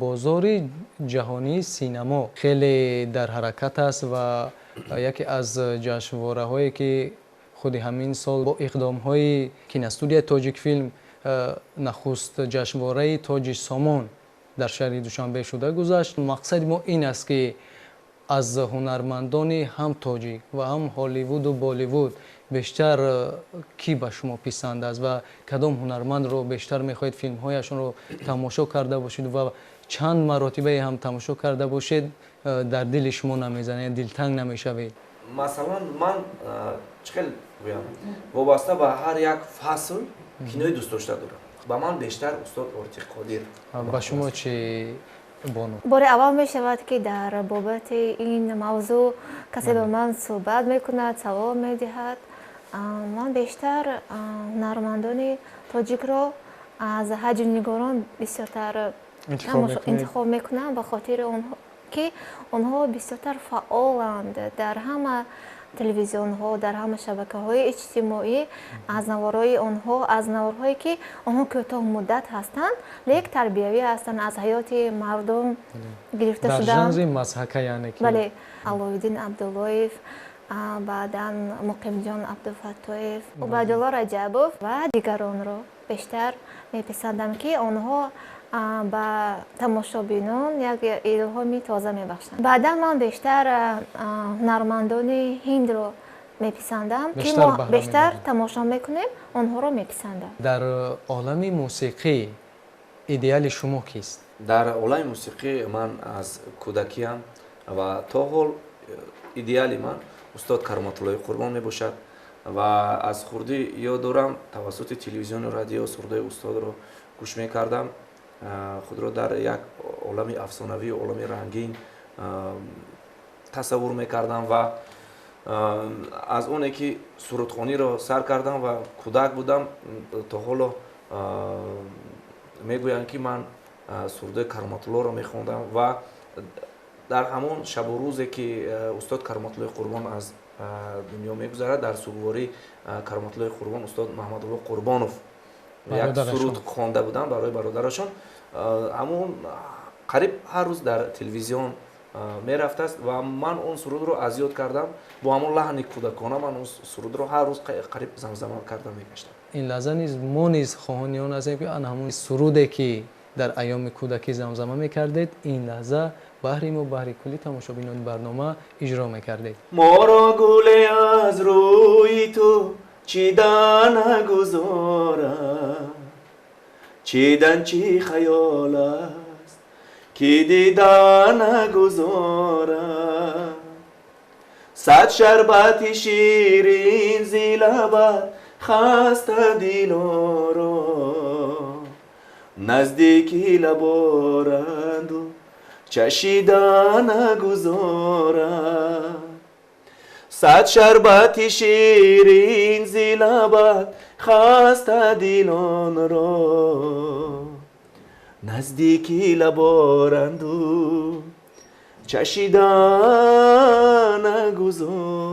бозори ҷаҳонии синемо хеле дар ҳаракат аст ва яке аз ҷашнвораҳое ки худи ҳамин сол бо иқдомҳои киностудияи Тоҷикфилм нахуст ҷашнвораи Тоҷи Сомон дар шаҳри Душанбе шуда гузашт. Мақсади мо ин аст ки аз ҳунармандони ҳам тоҷик ва ҳам Ҳолливуду Болливуд бештар кӣ ба шумо писанд аст ва кадом ҳунармандро бештар мехоҳед филмҳояшонро тамошо карда бошед ва чанд маротибае ҳам тамошо карда бошед дар дили шумо намезанед, дилтанг намешавед? Масалан, ман чӣ хел гӯям, вобаста ба ҳар як фасл кинои дӯст дошта дорам. Ба ман бештар устод Ортиқ Қодир. Ба шумо чӣ Бону? бори аввал мешавад ки дар бобати ин мавзӯъ касе ба ман суҳбат мекунад, савол медиҳад. Ман бештар ҳунармандони тоҷикро аз ҳаҷмнигорон бисёртар интихоб мекунам, ба хотири ки онҳо бисёртар фаъоланд дар ҳама телевизионҳо, дар ҳама шабакаҳои иҷтимоӣ. аз наворҳое ки онҳо кӯтоҳмуддат ҳастанд, лек тарбиявӣ ҳастанд, аз ҳаёти мардум гирифта шуданд. Дар жанри мазҳака яъне ки бале, Алоиддин Абдуллоев, баъдан Муқимҷон Абдулфаттоев, Убайдулло Раҷабов ва дигаронро бештар меписандам ки онҳо ба тамошобинон як илҳоми тоза мебахшанд. Баъдан ман бештар ҳунармандони ҳиндро меписандам ки мо бештар тамошо мекунем, онҳоро меписандам. Дар олами мусиқӣ идеали шумо кист? Дар олами мусиқӣ ман аз кӯдакиам ва то ҳол идеали ман устод Кароматуллои Қурбон мебошад ва аз хурдӣ ёд дорам тавассути телевизиону радио сурдаи устодро гӯш мекардам. Худро дар як олами афсонавӣ, олами рангин тасаввур мекардам ва аз оне ки сурудхониро сар кардам ва кӯдак будам, то ҳоло мегӯянд ки ман сурдаи Кароматуллоро мехондам ва дар ҳамон шабу рӯзе ки устод Кароматуллои Қурбон аз дунё мегузарад, дар сугвори Кароматуллои Қурбон устод Маҳмадулло Қурбонов як суруд хонда будам барои бародарашон. Ҳамон қариб ҳар рӯз дар телевизион мерафтааст ва ман он сурудро аз ёд кардам. Бо ҳамон лаҳни кӯдакона ман он сурудро ҳар рӯз қариб замзама карда мегаштам. Ин лаҳза низ мо низ хоҳони он ҳастем ки ҳамон суруде ки дар айёми кӯдакӣ замзама мекардед, ин лаҳза баҳри мо, баҳри кулли тамошобинони барнома иҷро мекардед. Моро гуле аз рӯи ту чидан нагузорад, чидан чи хаёл аст ки дидан нагузорад. Сад шарбати ширин зи лабат хаста дилоро, наздики лаборанду чашидан нагузорад. Сад шарбати ширин зи лабат хаста дилонро, наздики лаборанду чашидан нагузорад.